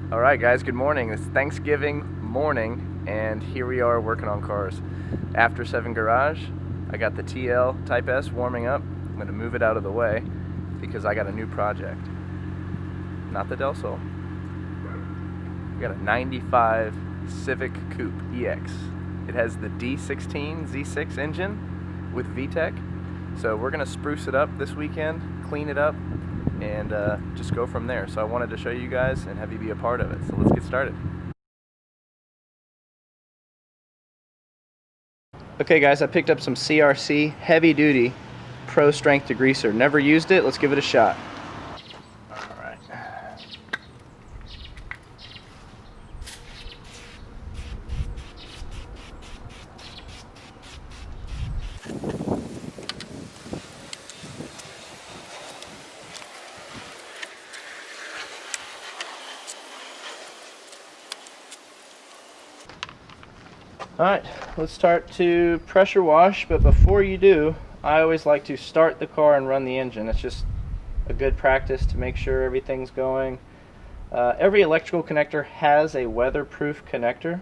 Alright guys, good morning. It's Thanksgiving morning and here we are working on cars. After 7 Garage, I got the TL Type S warming up. I'm going to move it out of the way because I got a new project. Not the Del Sol. I got a 95 Civic Coupe EX. It has the D16Z6 engine with VTEC. So we're going to spruce it up this weekend, clean it up, and just go from there. So I wanted to show you guys and have you be a part of it. So let's get started. Okay guys, I picked up some CRC heavy duty pro strength degreaser. Never used it, let's give it a shot. Alright. Alright, let's start to pressure wash, but before you do, I always like to start the car and run the engine. It's just a good practice to make sure everything's going. Every electrical connector has a weatherproof connector,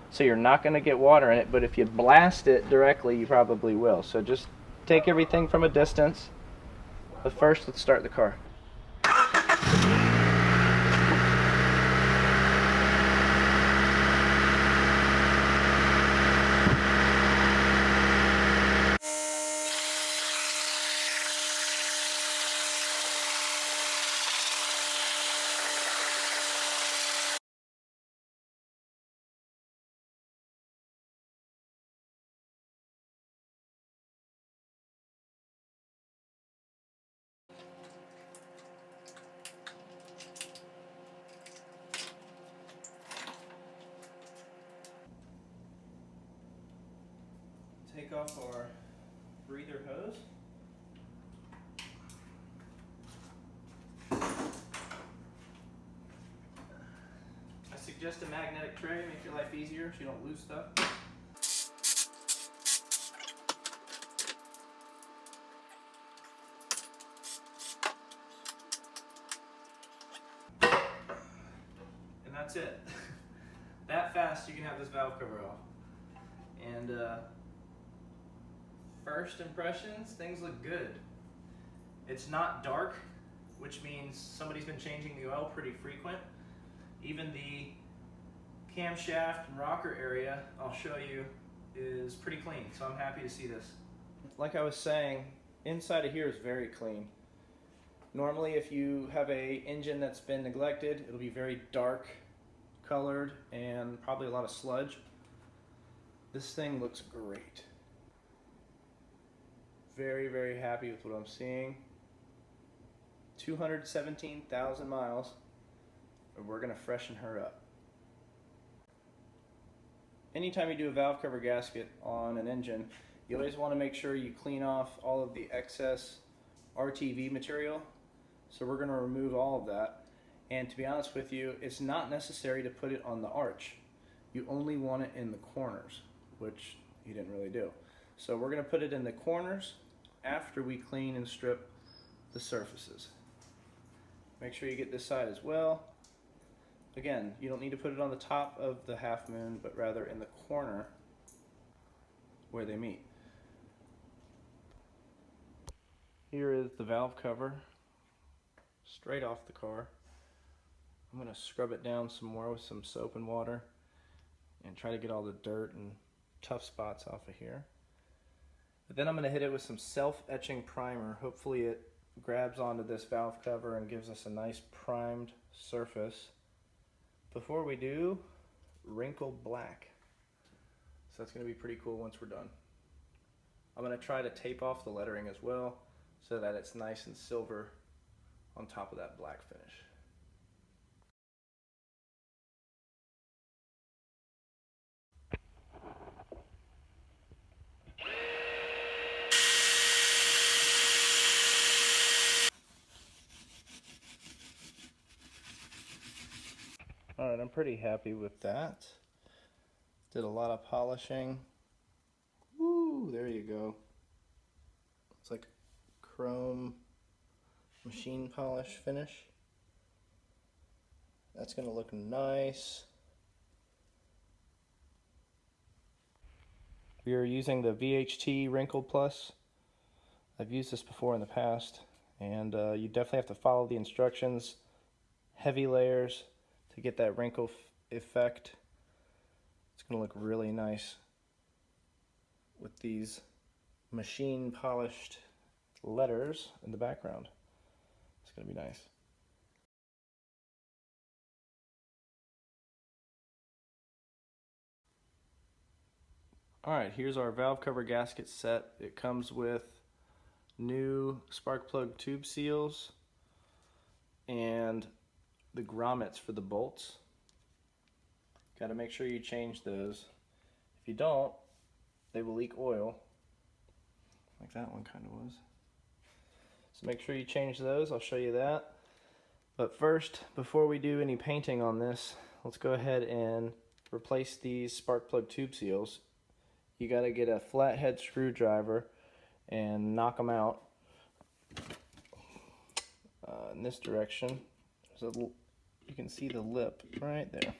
so you're not going to get water in it, but if you blast it directly, you probably will. So just take everything from a distance. But first, let's start the car. Take off our breather hose. I suggest a magnetic tray, make your life easier so you don't lose stuff. And that's it. That fast you can have this valve cover off. And first impressions, things look good. It's not dark, which means somebody's been changing the oil pretty frequent. Even the camshaft and rocker area, I'll show you, is pretty clean, so I'm happy to see this. Like I was saying, inside of here is very clean. Normally if you have a engine that's been neglected, it'll be very dark colored and probably a lot of sludge. This thing looks great. Very, very happy with what I'm seeing. 217,000 miles, and we're gonna freshen her up. Anytime you do a valve cover gasket on an engine, you always want to make sure you clean off all of the excess RTV material. So we're going to remove all of that. And to be honest with you, it's not necessary to put it on the arch. You only want it in the corners, which you didn't really do. So we're going to put it in the corners after we clean and strip the surfaces. Make sure you get this side as well. Again, you don't need to put it on the top of the half moon, but rather in the corner where they meet. Here is the valve cover, straight off the car. I'm going to scrub it down some more with some soap and water and try to get all the dirt and tough spots off of here. But then I'm going to hit it with some self-etching primer. Hopefully it grabs onto this valve cover and gives us a nice primed surface. Before we do, wrinkle black. So that's going to be pretty cool once we're done. I'm going to try to tape off the lettering as well so that it's nice and silver on top of that black finish. Alright, I'm pretty happy with that. Did a lot of polishing. Woo, there you go. It's like chrome machine polish finish. That's going to look nice. We are using the Vht Wrinkle Plus. I've used this before in the past, and you definitely have to follow the instructions. Heavy layers to get that wrinkle effect. It's going to look really nice with these machine polished letters in the background. It's going to be nice. Alright, here's our valve cover gasket set. It comes with new spark plug tube seals and the grommets for the bolts. Got to make sure you change those. If you don't, they will leak oil, like that one kind of was. So make sure you change those. I'll show you that. But first, before we do any painting on this, let's go ahead and replace these spark plug tube seals. You got to get a flathead screwdriver and knock them out in this direction. You can see the lip right there.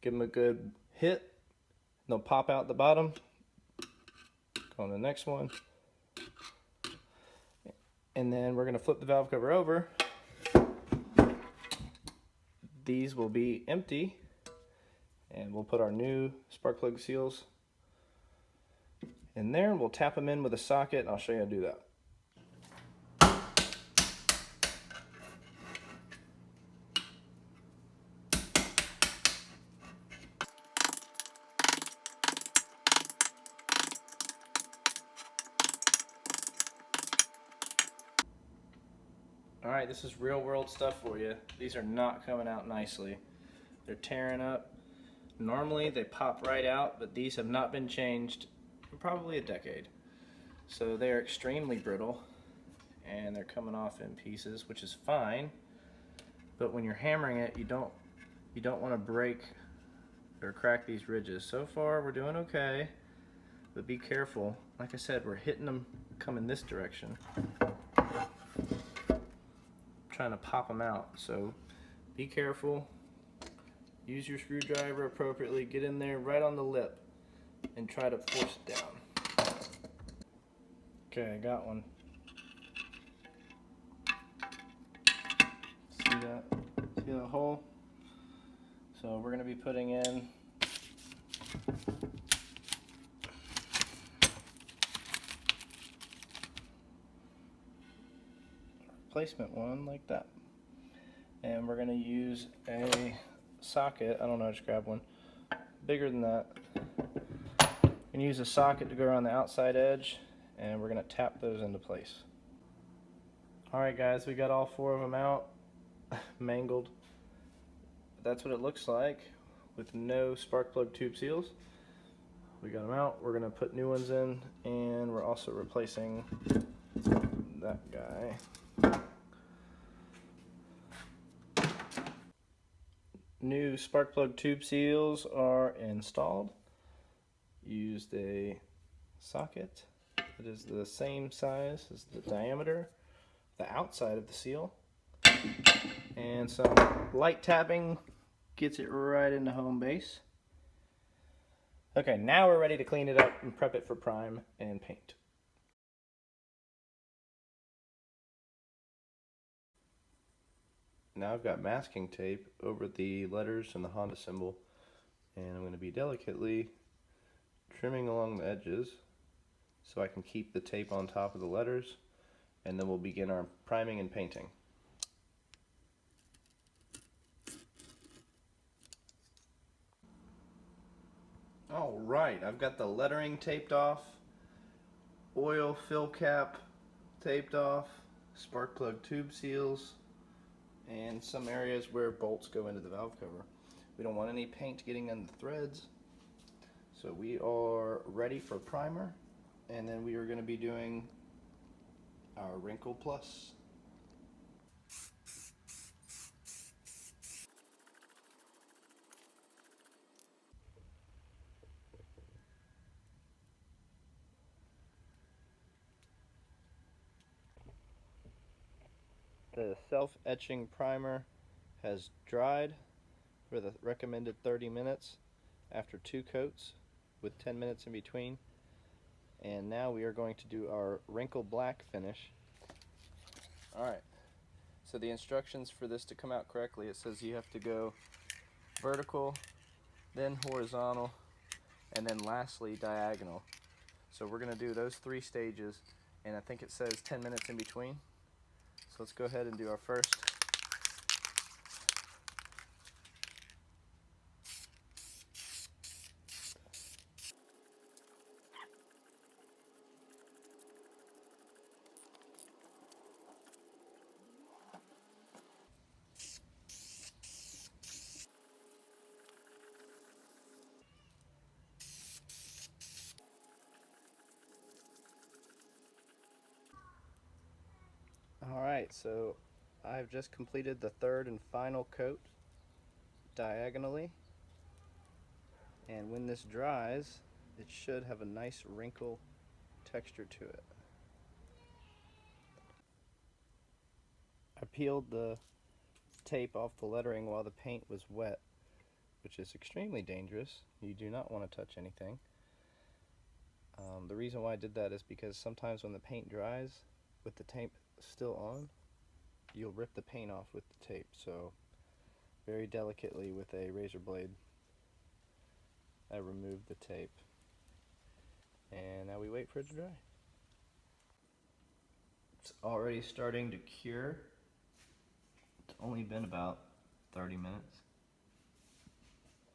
Give them a good hit. They'll pop out the bottom. Go on to the next one. And then we're going to flip the valve cover over. These will be empty. And we'll put our new spark plug seals in there. We'll tap them in with a socket, and I'll show you how to do that. Alright, this is real world stuff for you. These are not coming out nicely. They're tearing up. Normally they pop right out, but these have not been changed for probably a decade. So they're extremely brittle and they're coming off in pieces, which is fine. But when you're hammering it, you don't want to break or crack these ridges. So far we're doing okay, but be careful. Like I said, we're hitting them coming this direction, trying to pop them out. So be careful. Use your screwdriver appropriately. Get in there right on the lip and try to force it down. Okay, I got one. See that? See the hole? So we're going to be putting in replacement one like that. And we're going to use a socket. I don't know, just grab one bigger than that. And use a socket to go around the outside edge, and we're going to tap those into place. Alright guys, we got all four of them out. Mangled. That's what it looks like with no spark plug tube seals. We got them out. We're going to put new ones in, and we're also replacing that guy. New spark plug tube seals are installed. Used a socket that is the same size as the diameter, the outside of the seal, and some light tapping gets it right into home base. Okay, now we're ready to clean it up and prep it for prime and paint. Now I've got masking tape over the letters and the Honda symbol, and I'm going to be delicately trimming along the edges so I can keep the tape on top of the letters, and then we'll begin our priming and painting. Alright, I've got the lettering taped off, oil fill cap taped off, spark plug tube seals, and some areas where bolts go into the valve cover. We don't want any paint getting on the threads. So we are ready for primer, and then we are going to be doing our Wrinkle Plus. The self-etching primer has dried for the recommended 30 minutes after 2 coats with 10 minutes in between. And now we are going to do our wrinkle black finish. Alright, so the instructions for this to come out correctly, it says you have to go vertical, then horizontal, and then lastly diagonal. So we're going to do those 3 stages, and I think it says 10 minutes in between. So let's go ahead and do our first. Alright, so I've just completed the 3rd and final coat diagonally, and when this dries it should have a nice wrinkle texture to it. I peeled the tape off the lettering while the paint was wet, which is extremely dangerous. You do not want to touch anything. The reason why I did that is because sometimes when the paint dries with the tape still on, you'll rip the paint off with the tape. So very delicately with a razor blade I removed the tape, and now we wait for it to dry. It's already starting to cure. It's only been about 30 minutes,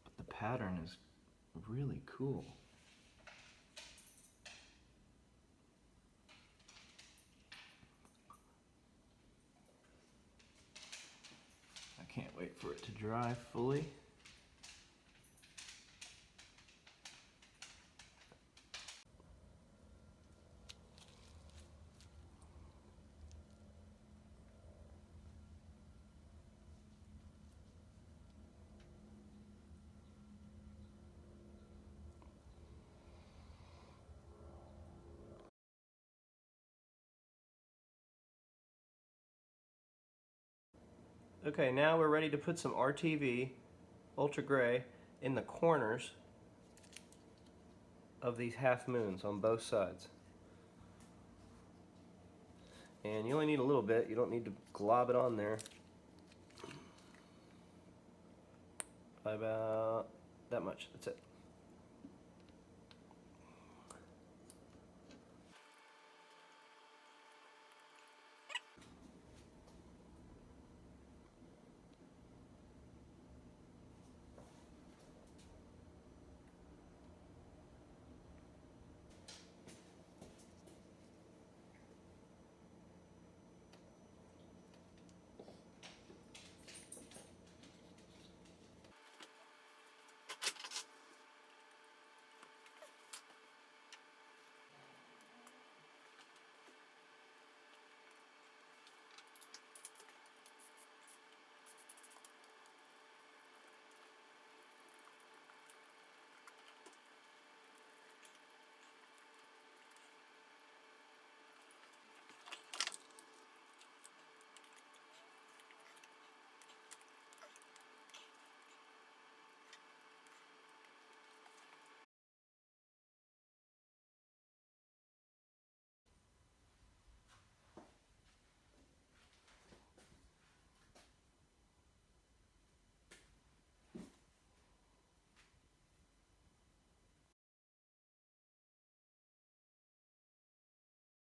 but the pattern is really cool. I can't wait for it to dry fully. Okay, now we're ready to put some RTV, ultra gray, in the corners of these half moons on both sides. And you only need a little bit, you don't need to glob it on there. About that much, that's it.